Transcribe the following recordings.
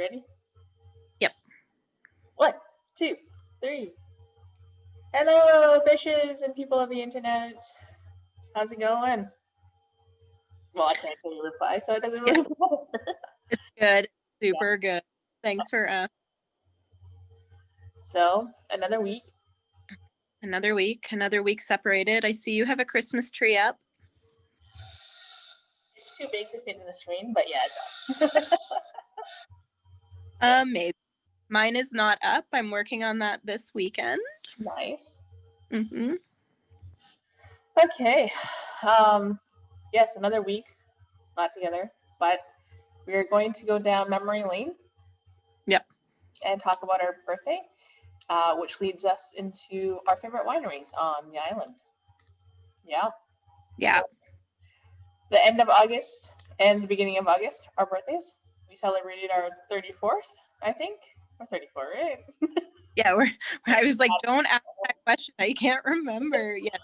ready? Yep. 1, 2, 3. Hello, fishes and people of the internet. How's it going? Well, I can't hear you reply, so it doesn't really matter. It's good. Super good. Thanks for So, another week. another week separated. I see you have a Christmas tree up. It's too big to fit in the screen, but yeah, it's up. Amazing. Mine is not up. I'm working on that this weekend. Nice. Mm-hmm. Okay. Yes, another week, not together, but we're going to go down memory lane. Yep. And talk about our birthday, which leads us into our favorite wineries on the island. Yeah. Yeah. So, the end of August and the beginning of August, our birthdays. We celebrated our 34th, I think. Or 34, right? Yeah, I was like, don't ask that question. I can't remember. Yes,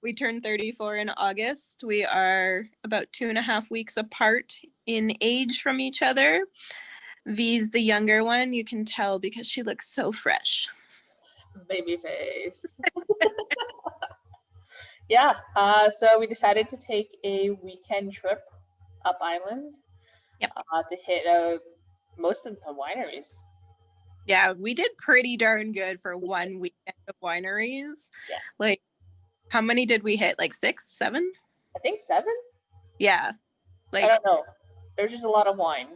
we turned 34 in August. We are about 2.5 weeks apart in age from each other. V's the younger one. You can tell because she looks so fresh. Baby face. Yeah. So we decided to take a weekend trip up island. Yep. To hit most of the wineries. Yeah, we did pretty darn good for one weekend of wineries. Yeah. Like, how many did we hit? Like 6, 7? I think 7. Yeah. Like, I don't know. There's just a lot of wine.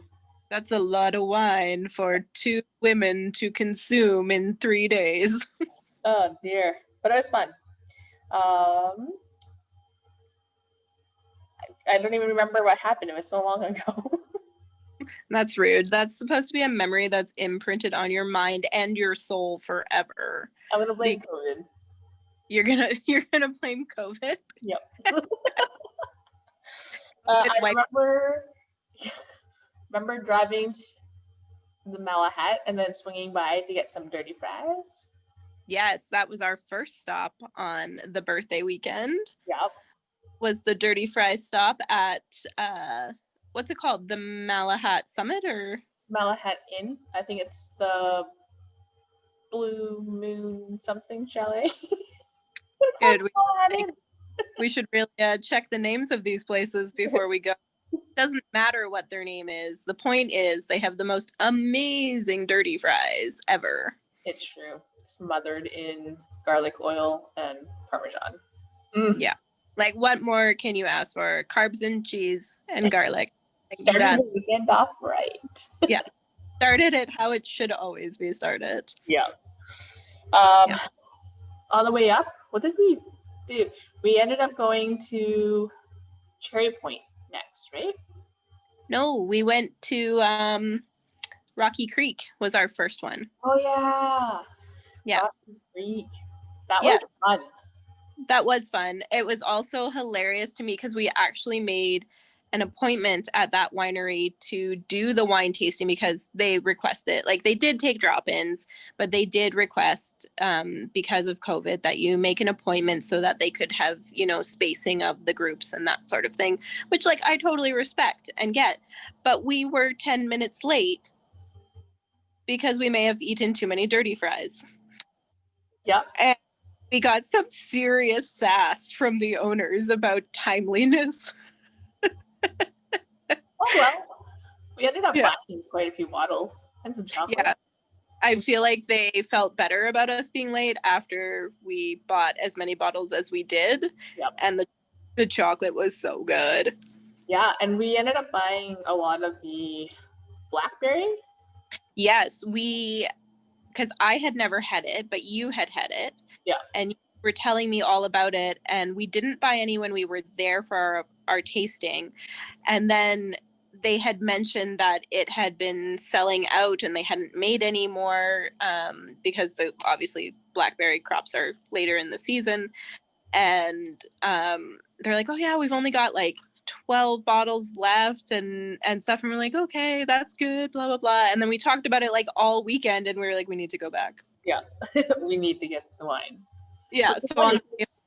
That's a lot of wine for 2 women to consume in 3 days. Oh dear. But it was fun. I don't even remember what happened. It was so long ago. That's rude. That's supposed to be a memory that's imprinted on your mind and your soul forever. I'm gonna blame COVID. You're gonna blame COVID? Yep. I remember driving to the Malahat and then swinging by to get some dirty fries. Yes, that was our first stop on the birthday weekend. Yep. Was the dirty fry stop at what's it called? The Malahat Summit or Malahat Inn? I think it's the Blue Moon something chalet. Good. We should really check the names of these places before we go. It doesn't matter what their name is. The point is they have the most amazing dirty fries ever. It's true. Smothered in garlic oil and Parmesan. Yeah. Like, what more can you ask for? Carbs and cheese and garlic. Started the weekend off right. Yeah. Started it how it should always be started. Yeah. On the way up, what did we do? We ended up going to Cherry Point next, right? No, we went to Rocky Creek was our first one. Oh, yeah. Yeah. Rocky Creek. That was fun. That was fun. It was also hilarious to me because we actually made an appointment at that winery to do the wine tasting because they requested, like they did take drop-ins, but they did request because of COVID that you make an appointment so that they could have, spacing of the groups and that sort of thing, which like I totally respect and get. But we were 10 minutes late because we may have eaten too many dirty fries. Yeah. And we got some serious sass from the owners about timeliness. Oh, well. We ended up buying quite a few bottles and some chocolate. Yeah. I feel like they felt better about us being late after we bought as many bottles as we did. Yep. And the chocolate was so good. Yeah, and we ended up buying a lot of the blackberry. Yes, because I had never had it, but you had it. Yeah. And you were telling me all about it, and we didn't buy any when we were there for our tasting. And then they had mentioned that it had been selling out and they hadn't made any more because obviously blackberry crops are later in the season. And they're like, oh yeah, we've only got like 12 bottles left and stuff. And we're like, okay, that's good, blah, blah, blah. And then we talked about it like all weekend and we were like, we need to go back. Yeah, we need to get the wine. Yeah. So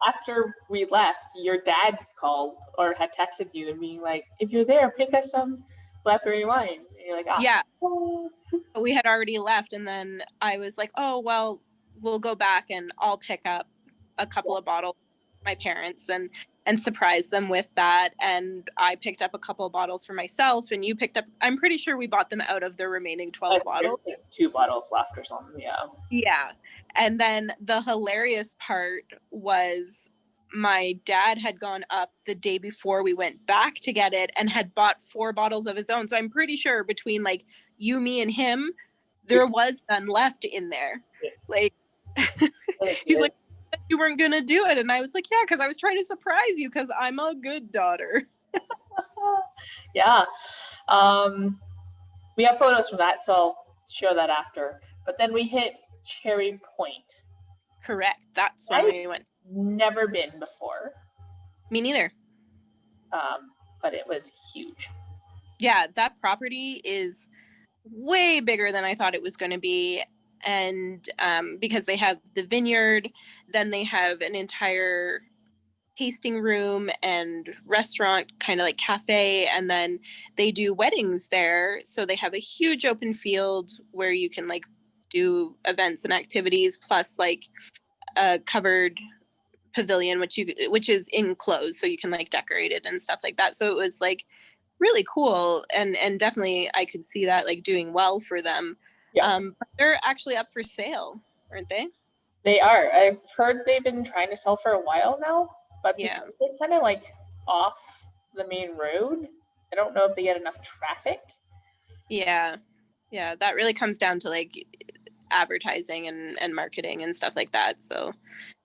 after we left, your dad called or had texted you and being like, if you're there, pick us some blackberry wine. And you're like, ah. Yeah. Oh. We had already left, and then I was like, oh, well, we'll go back and I'll pick up a couple of bottles for my parents and surprise them with that. And I picked up a couple of bottles for myself, and you picked up, I'm pretty sure we bought them out of the remaining 12 bottles. Like 2 bottles left or something, yeah. Yeah. And then the hilarious part was my dad had gone up the day before we went back to get it and had bought 4 bottles of his own. So I'm pretty sure between like you, me, and him, there was none left in there. Yeah. Like, he's like, you weren't going to do it. And I was like, yeah, because I was trying to surprise you because I'm a good daughter. Yeah. We have photos from that, so I'll show that after. But then we hit Cherry Point. Correct. That's when we went. Never been before. Me neither. But it was huge. Yeah, that property is way bigger than I thought it was going to be. And because they have the vineyard, then they have an entire tasting room and restaurant, kind of like cafe, and then they do weddings there. So they have a huge open field where you can like do events and activities, plus like a covered pavilion which is enclosed, so you can like decorate it and stuff like that. So it was like really cool, and definitely I could see that like doing well for them. Yeah. But they're actually up for sale, aren't they? They are. I've heard they've been trying to sell for a while now, but Yeah, they're kind of like off the main road. I don't know if they get enough traffic. Yeah, that really comes down to like advertising and marketing and stuff like that. So,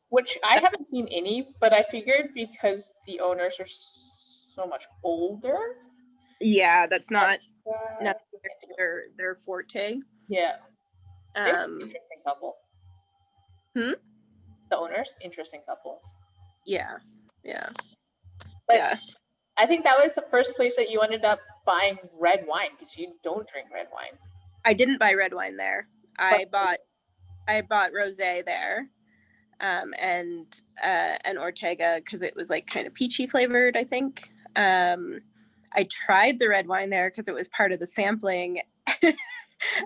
which I haven't seen any, but I figured because the owners are so much older. Yeah, that's not their forte. Yeah. Interesting couple. The owners, interesting couples. Yeah. But yeah. I think that was the first place that you ended up buying red wine, because you don't drink red wine. I didn't buy red wine there. I bought rosé there, and an Ortega because it was like kind of peachy flavored, I think. I tried the red wine there because it was part of the sampling,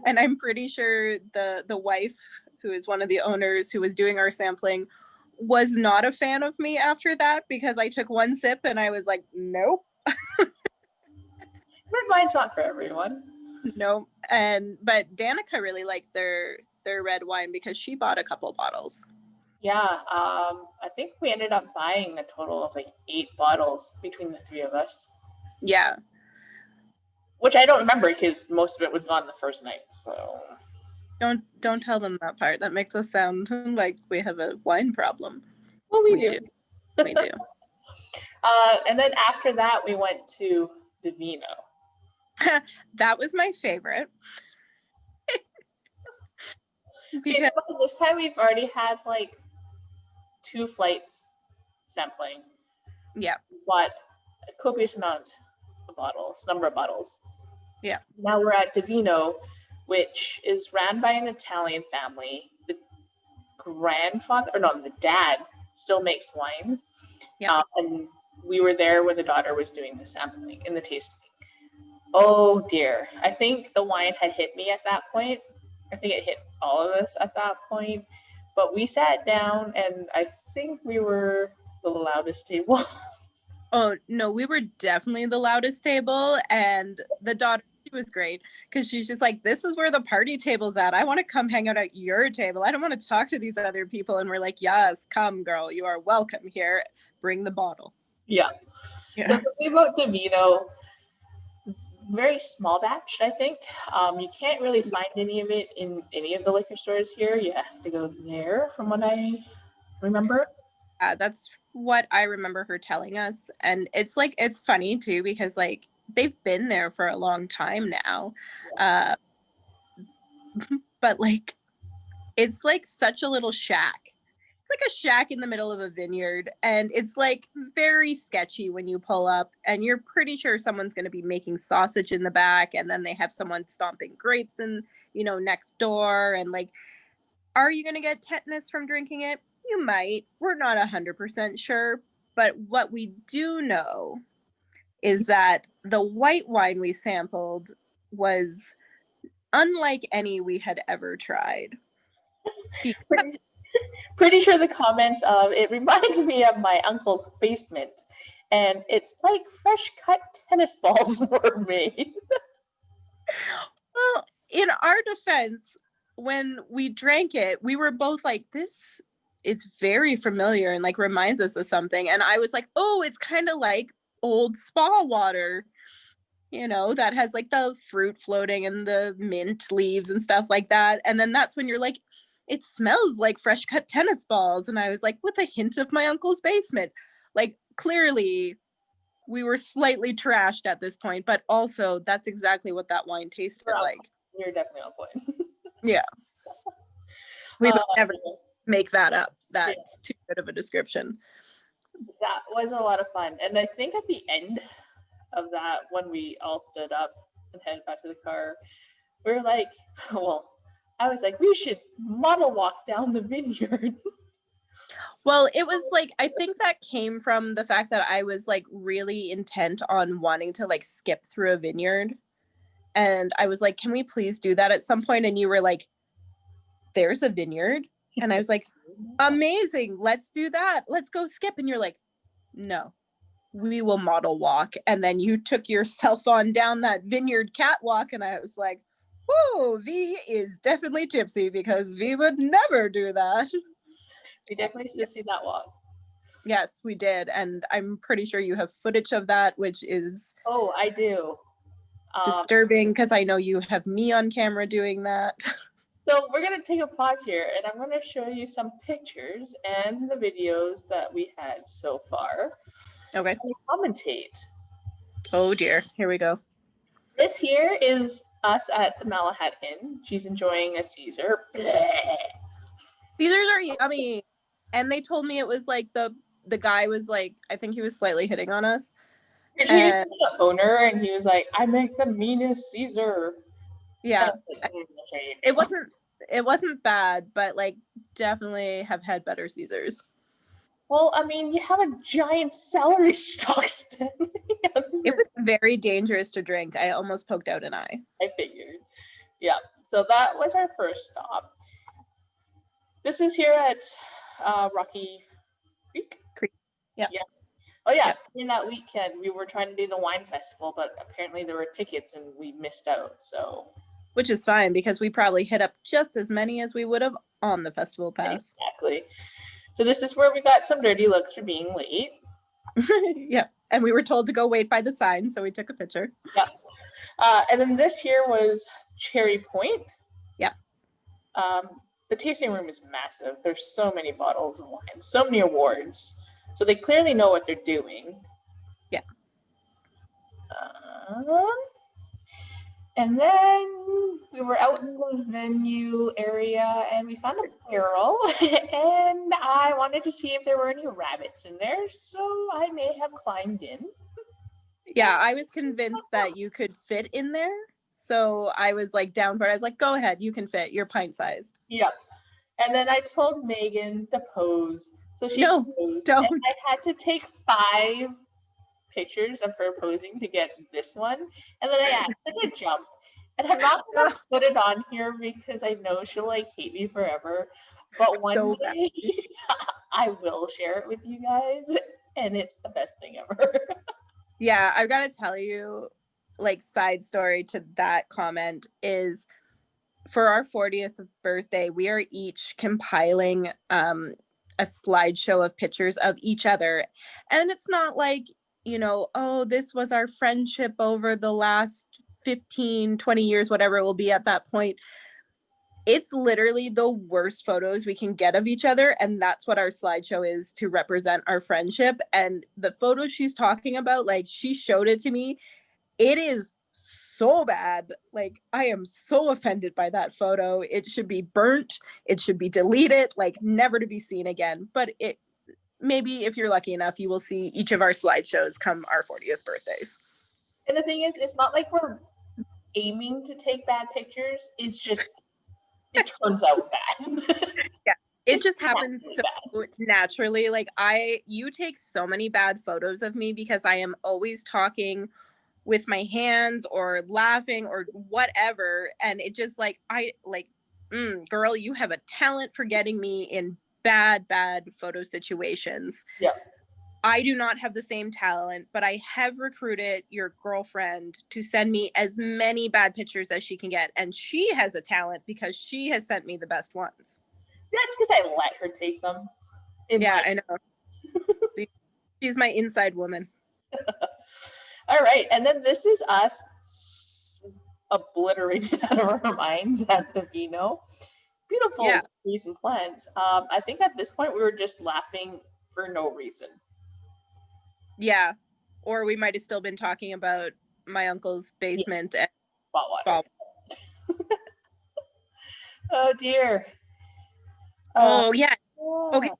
and I'm pretty sure the wife, who is one of the owners who was doing our sampling, was not a fan of me after that, because I took one sip and I was like, nope. Red wine's not for everyone. No. But Danica really liked their red wine because she bought a couple bottles. Yeah, I think we ended up buying a total of like 8 bottles between the 3 of us. Yeah. Which I don't remember because most of it was gone the first night, so. Don't tell them that part. That makes us sound like we have a wine problem. Well, we do. We do. And then after that, we went to Divino. That was my favorite. Because this time we've already had like 2 flights sampling. Yeah. Bought a copious number of bottles. Yeah. Now we're at Divino, which is ran by an Italian family. The dad still makes wine. Yeah. And we were there when the daughter was doing the sampling and the tasting. Oh dear. I think the wine had hit me at that point. I think it hit all of us at that point. But we sat down and I think we were the loudest table. Oh, no, we were definitely the loudest table. And the daughter, she was great because she's just like, this is where the party table's at. I want to come hang out at your table. I don't want to talk to these other people. And we're like, yes, come, girl. You are welcome here. Bring the bottle. Yeah. So we bought Divino. Very small batch, I think. You can't really find any of it in any of the liquor stores here. You have to go there, from what I remember. That's what I remember her telling us. And it's like, it's funny too, because like they've been there for a long time now. Yeah. But like, it's like such a little shack. It's like a shack in the middle of a vineyard, and it's like very sketchy when you pull up, and you're pretty sure someone's going to be making sausage in the back, and then they have someone stomping grapes and next door, and like, are you going to get tetanus from drinking it? You might. We're not 100% sure, but what we do know is that the white wine we sampled was unlike any we had ever tried. Because Pretty sure the comments of it reminds me of my uncle's basement, and it's like fresh cut tennis balls were made. well, in our defense, when we drank it, we were both like, this is very familiar and like reminds us of something. And I was like, oh, it's kind of like old spa water, that has like the fruit floating and the mint leaves and stuff like that. And then that's when you're like, it smells like fresh cut tennis balls. And I was like, with a hint of my uncle's basement. Like, clearly we were slightly trashed at this point, but also that's exactly what that wine tasted like. You're definitely on point. Yeah. We would never make that up. That's too good of a description. That was a lot of fun. And I think at the end of that, when we all stood up and headed back to the car, we were like, well, I was like, we should model walk down the vineyard. Well, it was like, I think that came from the fact that I was like really intent on wanting to like skip through a vineyard. And I was like, can we please do that at some point? And you were like, there's a vineyard. And I was like, amazing. Let's do that. Let's go skip. And you're like, no, we will model walk. And then you took yourself on down that vineyard catwalk. And I was like, whoa, V is definitely tipsy because V would never do that. We definitely still see that walk. Yes, we did. And I'm pretty sure you have footage of that, which is Oh, I do. Disturbing because I know you have me on camera doing that. So we're going to take a pause here and I'm going to show you some pictures and the videos that we had so far. Okay. And commentate. Oh dear. Here we go. This here is us at the Malahat Inn. She's enjoying a Caesar. Caesars are yummy. And they told me it was like the guy was like, I think he was slightly hitting on us. And he was the owner and he was like, I make the meanest Caesar. Yeah. It wasn't bad, but like definitely have had better Caesars. Well, I mean, you have a giant celery stalk. It was very dangerous to drink. I almost poked out an eye. I figured. Yeah. So that was our first stop. This is here at Rocky Creek. Yeah. Yeah. Oh yeah. In that weekend, we were trying to do the wine festival, but apparently there were tickets and we missed out. So. Which is fine because we probably hit up just as many as we would have on the festival pass. Exactly. So this is where we got some dirty looks for being late. Yeah. And we were told to go wait by the sign, so we took a picture. Yeah. And then this here was Cherry Point. Yeah. The tasting room is massive. There's so many bottles of wine, so many awards. So they clearly know what they're doing. Yeah. And then we were out in the venue area and we found a barrel and I wanted to see if there were any rabbits in there. So I may have climbed in. Yeah, I was convinced that you could fit in there. So I was like down for it. I was like, go ahead, you can fit. You're pint sized. Yep. And then I told Megan to pose. So she posed. Don't. And I had to take 5 pictures of her posing to get this one. And then I asked her to jump. And I'm not going to put it on here because I know she'll like hate me forever. But one day I will share it with you guys. And it's the best thing ever. Yeah, I've got to tell you, like, side story to that comment is for our 40th birthday, we are each compiling a slideshow of pictures of each other. And it's not like, oh, this was our friendship over the last 15, 20 years, whatever it will be at that point. It's literally the worst photos we can get of each other. And that's what our slideshow is to represent our friendship. And the photo she's talking about, like, she showed it to me. It is so bad. Like, I am so offended by that photo. It should be burnt. It should be deleted, like never to be seen again. But maybe if you're lucky enough, you will see each of our slideshows come our 40th birthdays. And the thing is, it's not like we're aiming to take bad pictures. It's just, it turns out bad. Yeah, it just happens so naturally. Like you take so many bad photos of me because I am always talking with my hands or laughing or whatever. And it just like, girl, you have a talent for getting me in bad photo situations. Yeah. I do not have the same talent, but I have recruited your girlfriend to send me as many bad pictures as she can get. And she has a talent because she has sent me the best ones. That's because I let her take them. I know. She's my inside woman. All right. And then this is us obliterated out of our minds at Davino. Beautiful trees and plants. I think at this point we were just laughing for no reason. Yeah. Or we might have still been talking about my uncle's basement and spot water. Oh dear. Yeah. Okay.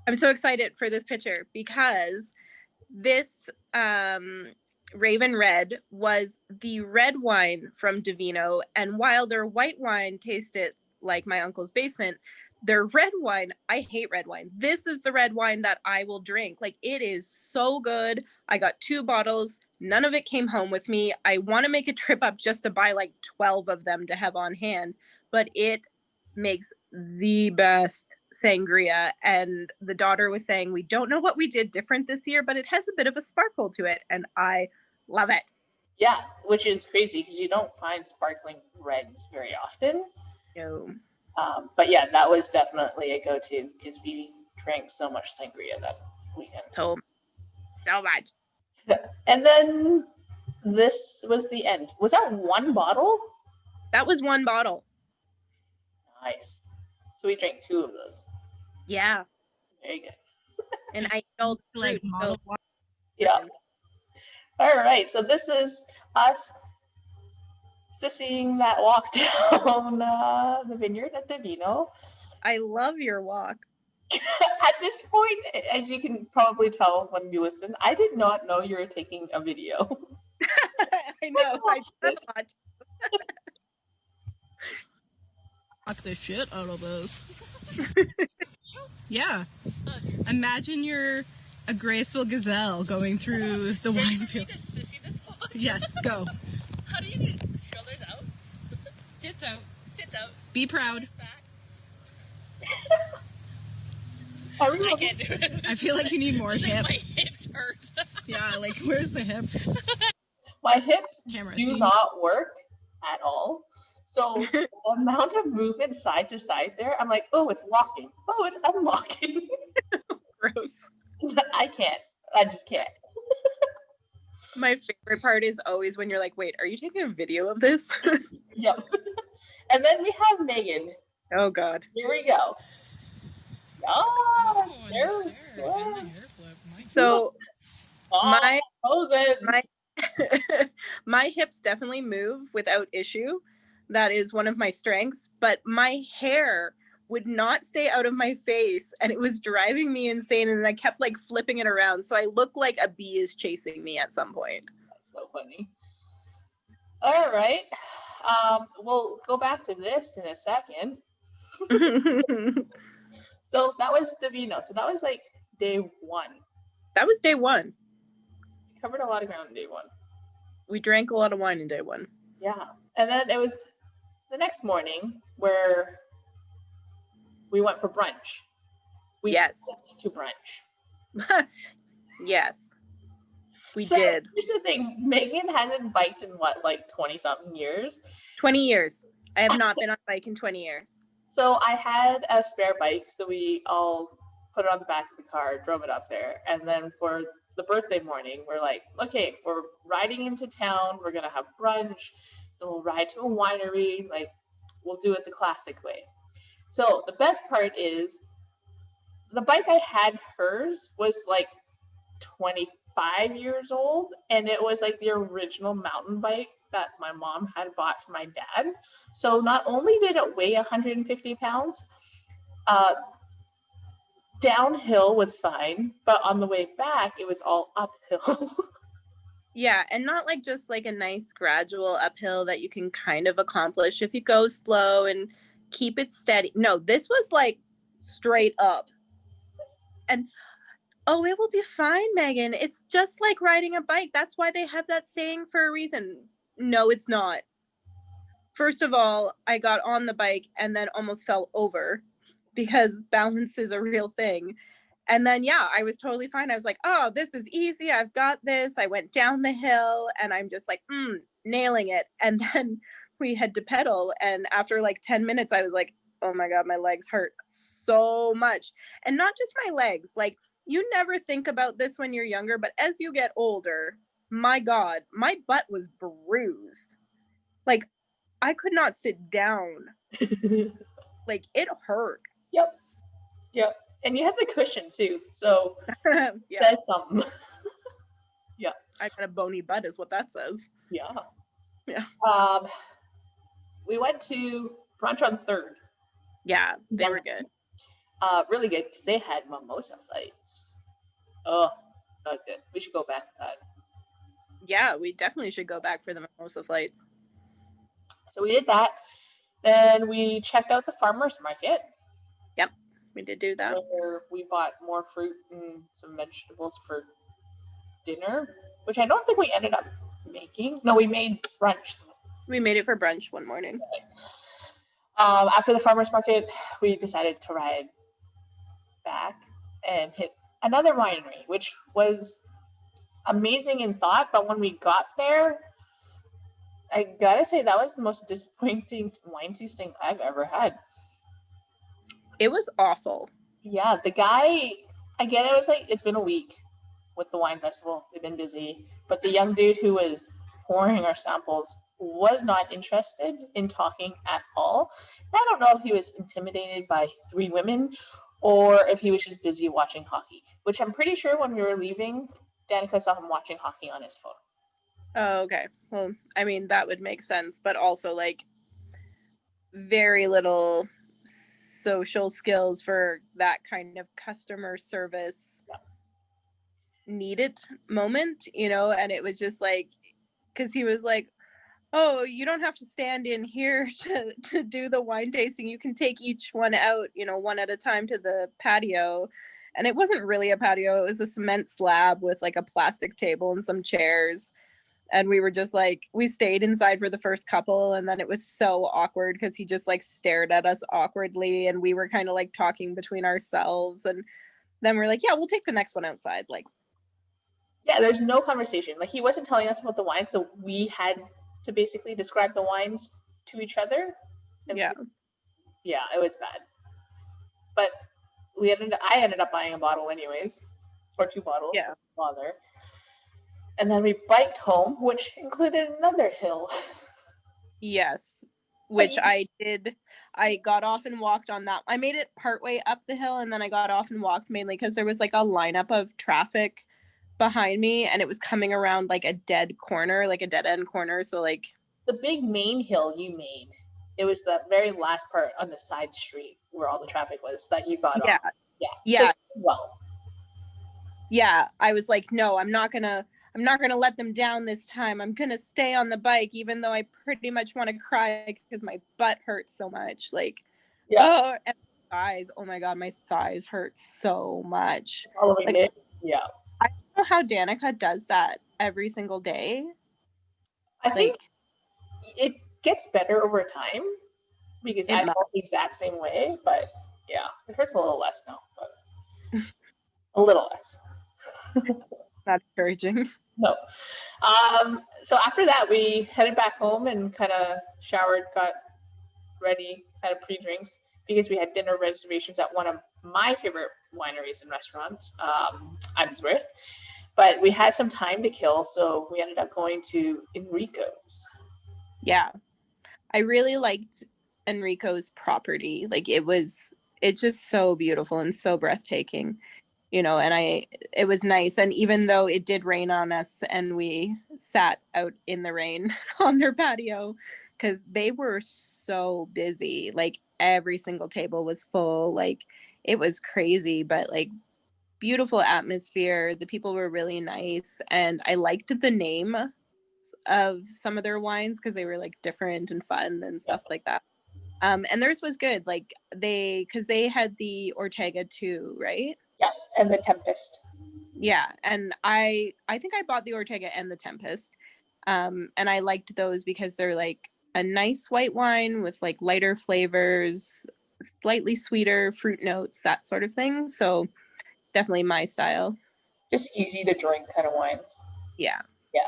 I'm so excited for this picture because this Raven Red was the red wine from Davino, and while their white wine tasted like my uncle's basement, their red wine, I hate red wine. This is the red wine that I will drink. Like, it is so good. I got 2 bottles. None of it came home with me. I want to make a trip up just to buy like 12 of them to have on hand, but it makes the best sangria. And the daughter was saying, we don't know what we did different this year, but it has a bit of a sparkle to it, and I love it. Yeah, which is crazy because you don't find sparkling reds very often. No. But yeah, that was definitely a go-to because we drank so much sangria that weekend. So much. And then this was the end. Was that one bottle? That was one bottle. Nice. So we drank 2 of those. Yeah. Very good. And I felt like so. Yeah. All right. So this is us sissing that walk down the vineyard at Davino. I love your walk. At this point, as you can probably tell when you listen, I did not know you were taking a video. I know. I thought. Fuck the shit out of those. Yeah. Imagine you're a graceful gazelle going through the wine field. Yes, go. How do you do? Shoulders out. Tits out. Tits out. Be proud. I can't do it. I feel like you need more hip. My hips hurt. Yeah, like where's the hip? My hips do not work at all. So the amount of movement side to side there, I'm like, oh, it's locking. Oh, it's unlocking. Gross. I can't. I just can't. My favorite part is always when you're like, wait, are you taking a video of this? Yep. And then we have Megan. Oh, God. Here we go. Oh, there. So Moses. My hips definitely move without issue. That is one of my strengths, but my hair would not stay out of my face, and it was driving me insane, and I kept like flipping it around, so I look like a bee is chasing me at some point. That's so funny. All right. We'll go back to this in a second. So that was Davino. So that was like day 1. That was day 1. We covered a lot of ground in day 1. We drank a lot of wine in day 1. Yeah. And then it was the next morning where we went for brunch. Yes. Went to brunch. Yes. We did. Here's the thing. Megan hasn't biked in what, like 20-something years? 20 years. I have not been on a bike in 20 years. So I had a spare bike, so we all put it on the back of the car, drove it up there. And then for the birthday morning, we're like, okay, we're riding into town. We're going to have brunch. Then we'll ride to a winery. Like, we'll do it the classic way. So the best part is the bike I had, hers was like 25 years old. And it was like the original mountain bike that my mom had bought for my dad. So not only did it weigh 150 pounds, downhill was fine, but on the way back, it was all uphill. Yeah, and not like just like a nice gradual uphill that you can kind of accomplish if you go slow and keep it steady. No, this was like straight up. And Oh, it will be fine, Megan. It's just like riding a bike. That's why they have that saying for a reason. No, it's not. First of all, I got on the bike and then almost fell over because balance is a real thing. And then, yeah, I was totally fine. I was like, oh, this is easy. I've got this. I went down the hill and I'm just like, nailing it. And then we had to pedal. And after like 10 minutes, I was like, oh my God, my legs hurt so much. And not just my legs. Like, you never think about this when you're younger, but as you get older, my God, my butt was bruised. Like, I could not sit down. Like, it hurt. Yep. Yep. And you have the cushion too. So Yeah. that's something. I got a bony butt is what that says. Yeah. Yeah. We went to brunch on 3rd. Yeah, they were good. Really good because they had mimosa flights. Oh, that was good. We should go back to that. Yeah, we definitely should go back for the mimosa flights. So we did that. Then we checked out the farmers market. Yep, we did do that. Where we bought more fruit and some vegetables for dinner, which I don't think we ended up making. No, we made brunch. We made it for brunch one morning. After the farmers market, we decided to ride back and hit another winery, which was amazing in thought, but when we got there, I gotta say that was the most disappointing wine tasting I've ever had. It was awful. Yeah, the guy, again, it was like, it's been a week with the wine festival. They've been busy. But the young dude who was pouring our samples was not interested in talking at all. And I don't know if he was intimidated by 3 women or if he was just busy watching hockey, which I'm pretty sure when we were leaving, Danica saw him watching hockey on his phone. Oh, okay. Well, I mean, that would make sense, but also like very little social skills for that kind of customer service needed moment, you know? And it was just like, because he was like, oh, you don't have to stand in here to do the wine tasting. You can take each one out, you know, one at a time to the patio. And it wasn't really a patio. It was a cement slab with like a plastic table and some chairs. And we were just like, we stayed inside for the first couple. And then it was so awkward because he just like stared at us awkwardly. And we were kind of like talking between ourselves. And then we're like, yeah, we'll take the next one outside. Like, yeah, there's no conversation. Like, he wasn't telling us about the wine, so we had to basically describe the wines to each other. And yeah, it was bad. But I ended up buying a bottle anyways, or 2 bottles. Yeah. Father. And then we biked home, which included another hill. Yes, which I did. I got off and walked on that. I made it partway up the hill and then I got off and walked mainly because there was like a lineup of traffic behind me and it was coming around like a dead corner, like a dead end corner. So like the big main hill you made, it was the very last part on the side street where all the traffic was that you got yeah. on. Yeah. So, well. Yeah, I was like, no, I'm not gonna let them down this time. I'm gonna stay on the bike, even though I pretty much want to cry because my butt hurts so much. Like, oh, and my thighs. Oh my God, my thighs hurt so much. Following it. Yeah. I don't know how Danica does that every single day. I think it gets better over time because I felt the exact same way, but yeah, it hurts a little less now, but a little less. Not encouraging. No. So after that, we headed back home and kind of showered, got ready, had a pre-drinks because we had dinner reservations at one of my favorite wineries and restaurants, Unsworth. But we had some time to kill, so we ended up going to Enrico's. Yeah. I really liked Enrico's property. Like it's just so beautiful and so breathtaking. You know, and it was nice. And even though it did rain on us and we sat out in the rain on their patio, because they were so busy, like every single table was full, like it was crazy, but like beautiful atmosphere. The people were really nice. And I liked the name of some of their wines because they were like different and fun and stuff like that. And theirs was good. Like because they had the Ortega too, right? Yeah, and the Tempest. Yeah, and I think I bought the Ortega and the Tempest. And I liked those because they're like a nice white wine with like lighter flavors, slightly sweeter fruit notes, that sort of thing. So definitely my style. Just easy to drink kind of wines. Yeah. Yeah.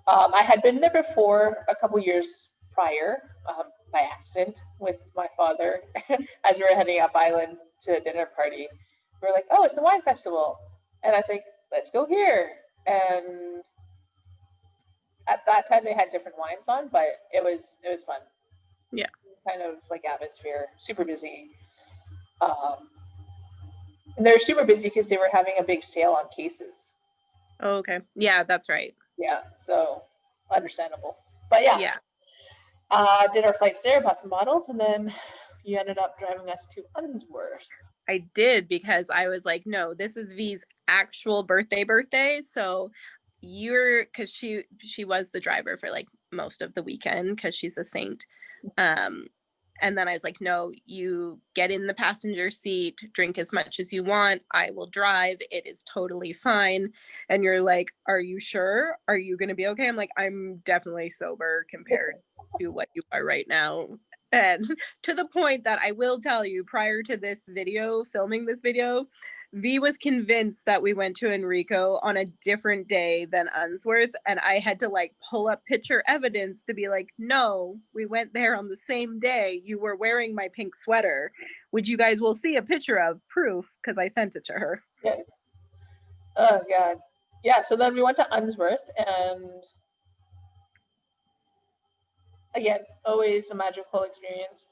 I had been there before a couple years prior, by accident with my father as we were heading up island to a dinner party. We were like, oh, it's the wine festival. And I was like, let's go here. And at that time they had different wines on, but it was fun. Yeah. Kind of like atmosphere, super busy. Um, and they're super busy because they were having a big sale on cases. Oh, okay. Yeah, that's right. Yeah, so understandable. But yeah, Yeah. did our flights there, bought some bottles, and then you ended up driving us to Unsworth. I did because I was like, no, this is V's actual birthday. So because she was the driver for like most of the weekend because she's a saint. And then I was like, no, you get in the passenger seat, drink as much as you want. I will drive. It is totally fine. And you're like, are you sure? Are you going to be okay? I'm like, I'm definitely sober compared to what you are right now. And to the point that I will tell you, prior to this video, filming this video, V was convinced that we went to Enrico on a different day than Unsworth, and I had to like pull up picture evidence to be like, no, we went there on the same day. You were wearing my pink sweater, which you guys will see a picture of, proof, because I sent it to her. Yes. Oh god. Yeah, so then we went to Unsworth, and again, always a magical experience.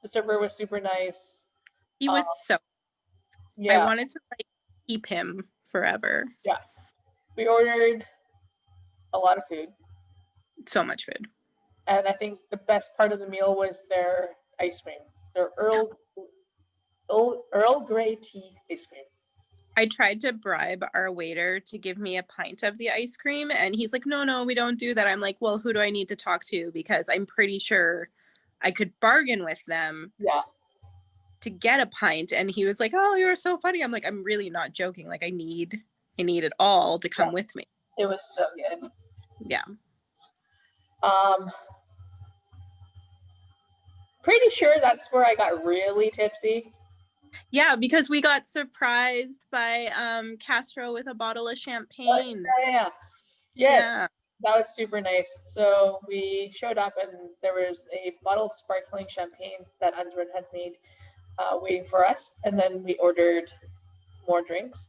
The server was super nice. He was I Yeah, wanted to like keep him forever. yeah. We ordered a lot of food, So much food. and I think the best part of the meal was their ice cream, their Earl Grey tea ice cream. I tried to bribe our waiter to give me a pint of the ice cream, and he's like, no, we don't do that. I'm like, well, who do I need to talk to? Because I'm pretty sure I could bargain with them Yeah, to get a pint. And he was like, oh, you're so funny. I'm like, I'm really not joking. Like, I need it all to come with me. it was so good. Yeah. Pretty sure that's where I got really tipsy. Yeah, because we got surprised by Castro with a bottle of champagne. Yeah. Yes, yeah. That was super nice. So we showed up, and there was a bottle of sparkling champagne that Unsworth had made waiting for us. And then we ordered more drinks.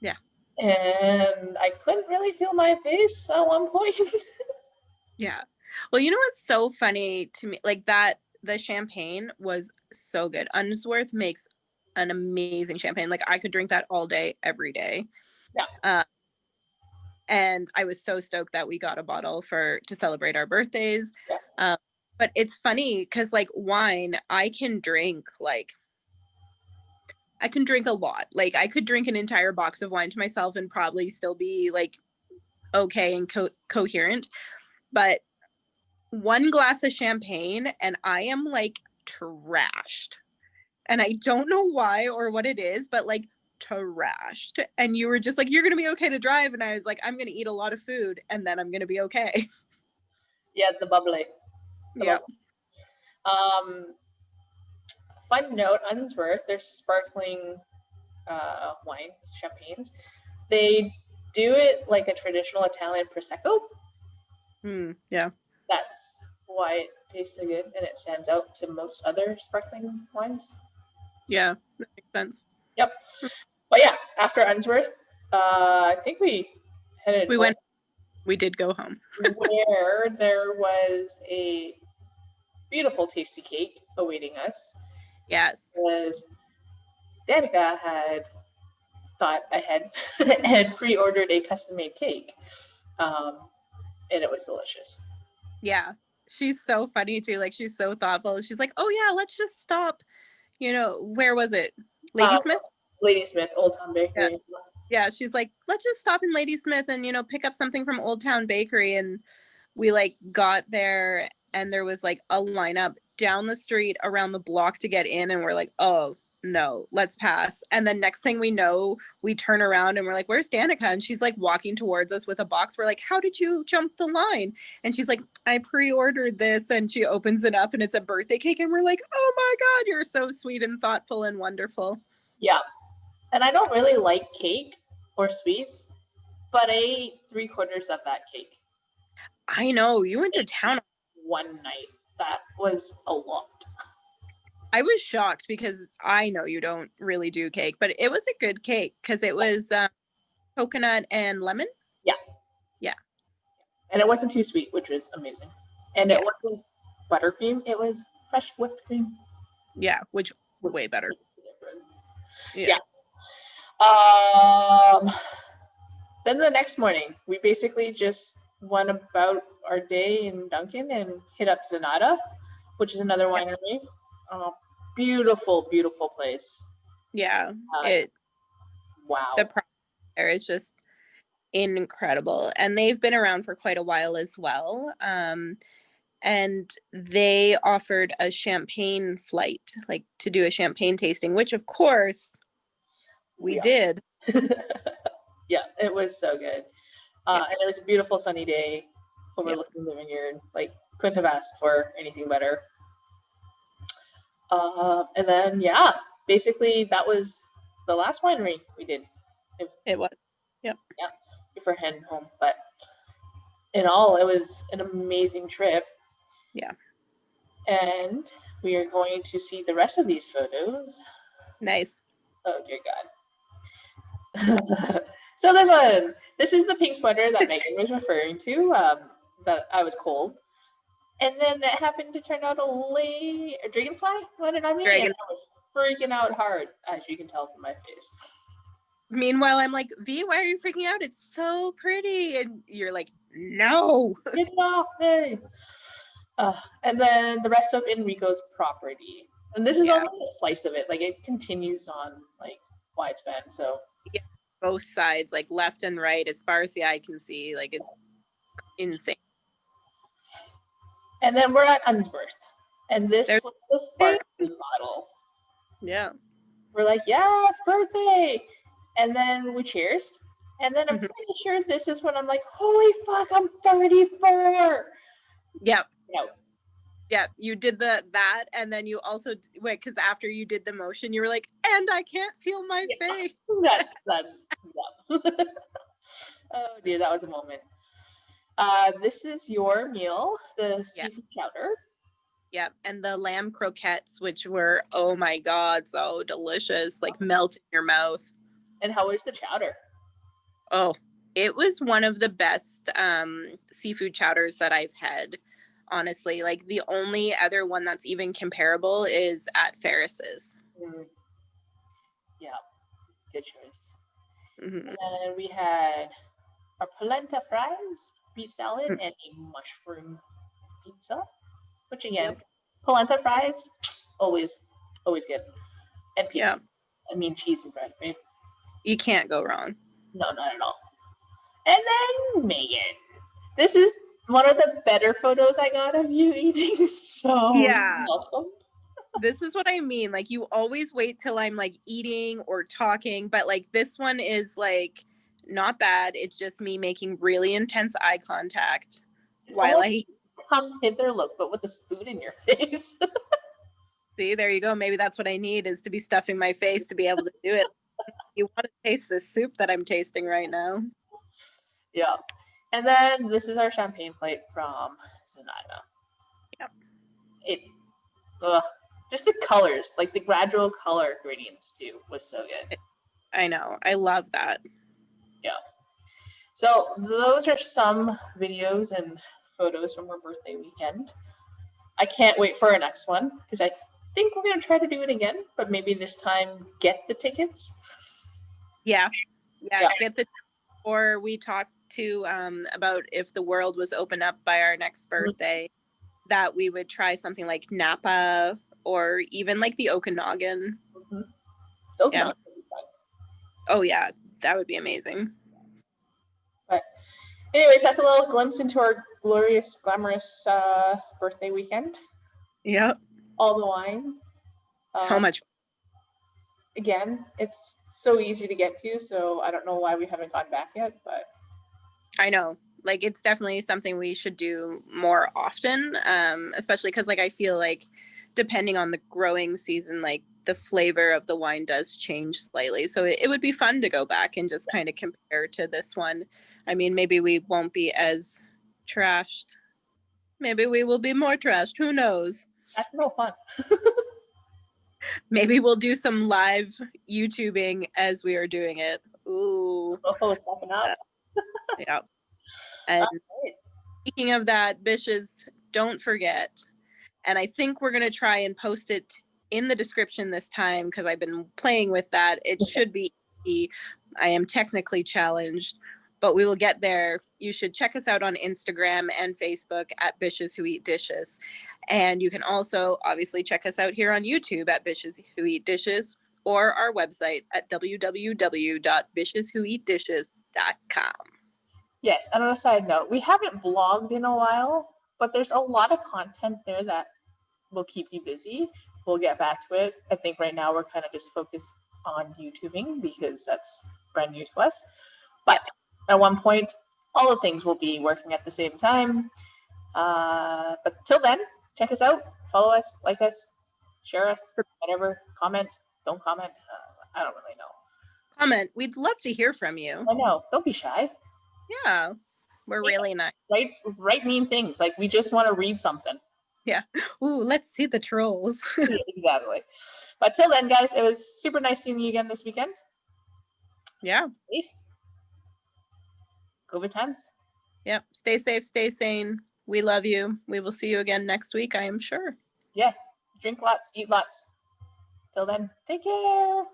Yeah. And I couldn't really feel my face at one point. Yeah. Well, you know what's so funny to me? Like that, the champagne was so good. Unsworth makes an amazing champagne. Like I could drink that all day, every day. Yeah. And I was so stoked that we got a bottle to celebrate our birthdays. Yeah. But it's funny because like wine, I can drink a lot. Like I could drink an entire box of wine to myself and probably still be like okay and coherent. But one glass of champagne and I am like trashed. And I don't know why or what it is, but like trashed. And you were just like, you're going to be okay to drive. And I was like, I'm going to eat a lot of food and then I'm going to be okay. Yeah, the bubbly. Yeah. Fun note, Unsworth, there's sparkling wine, champagnes. They do it like a traditional Italian Prosecco. Yeah. That's why it tastes so good and it stands out to most other sparkling wines. Yeah, that makes sense. Yep. But yeah, after Unsworth, I think we headed home. We did go home. Where there was a beautiful tasty cake awaiting us. Yes. Because Danica had thought ahead and pre-ordered a custom-made cake. And it was delicious. Yeah. She's so funny too. Like she's so thoughtful. She's like, oh yeah, let's just stop. You know, where was it? Ladysmith? Ladysmith, Old Town Bakery. Yeah, she's like, let's just stop in Ladysmith and, you know, pick up something from Old Town Bakery. And we like got there and there was like a lineup down the street around the block to get in. And we're like, oh no, let's pass. And then next thing we know, we turn around and we're like, where's Danica? And she's like walking towards us with a box. We're like, how did you jump the line? And she's like, I pre-ordered this. And she opens it up and it's a birthday cake. And we're like, oh my God, you're so sweet and thoughtful and wonderful. Yeah. And I don't really like cake or sweets, but I ate 3/4 of that cake I know, you went to town. one night. That was a lot. I was shocked because I know you don't really do cake, but it was a good cake because it was coconut and lemon. And it wasn't too sweet, which was amazing. And Yeah. it wasn't buttercream, it was fresh whipped cream. Yeah, which way better. Yeah. Then the next morning, we basically just went about our day in Duncan and hit up Zanata, which is another winery. Beautiful, beautiful place. Yeah, Wow. the product there is just incredible, and they've been around for quite a while as well. And they offered a champagne flight, like to do a champagne tasting, which of course we did. Yeah, it was so good. And it was a beautiful sunny day overlooking the vineyard. Like, couldn't have asked for anything better. And then, basically that was the last winery we did. It was. Before heading home. But in all, it was an amazing trip. Yeah. And we are going to see the rest of these photos. Nice. Oh, dear God. So this is the pink sweater that Megan was referring to, that I was cold. And then it happened to turn out a dragonfly landed on me, and I was freaking out hard, as you can tell from my face. Meanwhile, I'm like, V, why are you freaking out? It's so pretty. And you're like, no. Get off me. And then the rest of Enrico's property. And this is only a slice of it. Like, it continues on, like, wide span. So both sides, like left and right, as far as the eye can see. Like, it's insane. And then we're at Unsworth. And this was the sparkling bottle. Yeah. We're like, yes, birthday. And then we cheersed. And then I'm pretty sure this is when I'm like, holy fuck, I'm 34. Yep. No. Yeah, you did that, and then you also wait, because after you did the motion, you were like, and I can't feel my face. That's oh dear, that was a moment. This is your meal, the seafood chowder. Yep, and the lamb croquettes, which were, oh my God, so delicious, like melt in your mouth. And how was the chowder? Oh, it was one of the best seafood chowders that I've had. Honestly, like the only other one that's even comparable is at Ferris's. Yeah, good choice. Mm-hmm. And then we had our polenta fries, beet salad, and a mushroom pizza. Which again, polenta fries, always good. And pizza. Yeah. I mean, cheese and bread, right? You can't go wrong. No, not at all. And then Megan, this is one of the better photos I got of you eating. So welcome. This is what I mean. Like, you always wait till I'm like eating or talking, but like this one is like not bad. It's just me making really intense eye contact while I eat. Come hither, look, but with a spoon in your face. See, there you go. Maybe that's what I need, is to be stuffing my face to be able to do it. You want to taste this soup that I'm tasting right now. Yeah. And then this is our champagne flight from Zanata. Yep. Just the colors, like the gradual color gradients too, was so good. I know. I love that. Yeah. So those are some videos and photos from our birthday weekend. I can't wait for our next one, because I think we're going to try to do it again, but maybe this time get the tickets. Yeah, get the, or we talked to about if the world was open up by our next birthday, that we would try something like Napa or even like the Okanagan. Okanagan would be fun. Oh yeah, that would be amazing. But anyways, that's a little glimpse into our glorious, glamorous birthday weekend. Yep. All the wine. So much. again, it's so easy to get to, so I don't know why we haven't gone back yet, but I know, like it's definitely something we should do more often, especially because like I feel like depending on the growing season, like the flavor of the wine does change slightly. So it would be fun to go back and just kind of compare to this one. I mean, maybe we won't be as trashed. Maybe we will be more trashed. Who knows? that's no fun. Maybe we'll do some live YouTubing as we are doing it. Ooh, Oh, stepping up. yeah. And Right. speaking of that, Bishes, don't forget. And I think we're going to try and post it in the description this time because I've been playing with that. It should be easy. I am technically challenged, but we will get there. You should check us out on Instagram and Facebook at Bishes Who Eat Dishes. And you can also obviously check us out here on YouTube at Bishes Who Eat Dishes or our website at www.bisheswhoeatdishes.com. Yes, and on a side note, we haven't blogged in a while, but there's a lot of content there that will keep you busy. We'll get back to it. I think right now we're kind of just focused on YouTubing because that's brand new to us. But at one point, all the things will be working at the same time. But till then, check us out, follow us, like us, share us, whatever, comment, don't comment. I don't really know. Comment. We'd love to hear from you. I know, don't be shy. Yeah, we're really nice. Write mean things. Like we just want to read something. Yeah. Ooh, let's see the trolls. Exactly. But till then, guys, it was super nice seeing you again this weekend. Yeah. Safe. COVID times. Yep. Stay safe, stay sane. We love you. We will see you again next week, I am sure. Yes. Drink lots, eat lots. Till then, take care.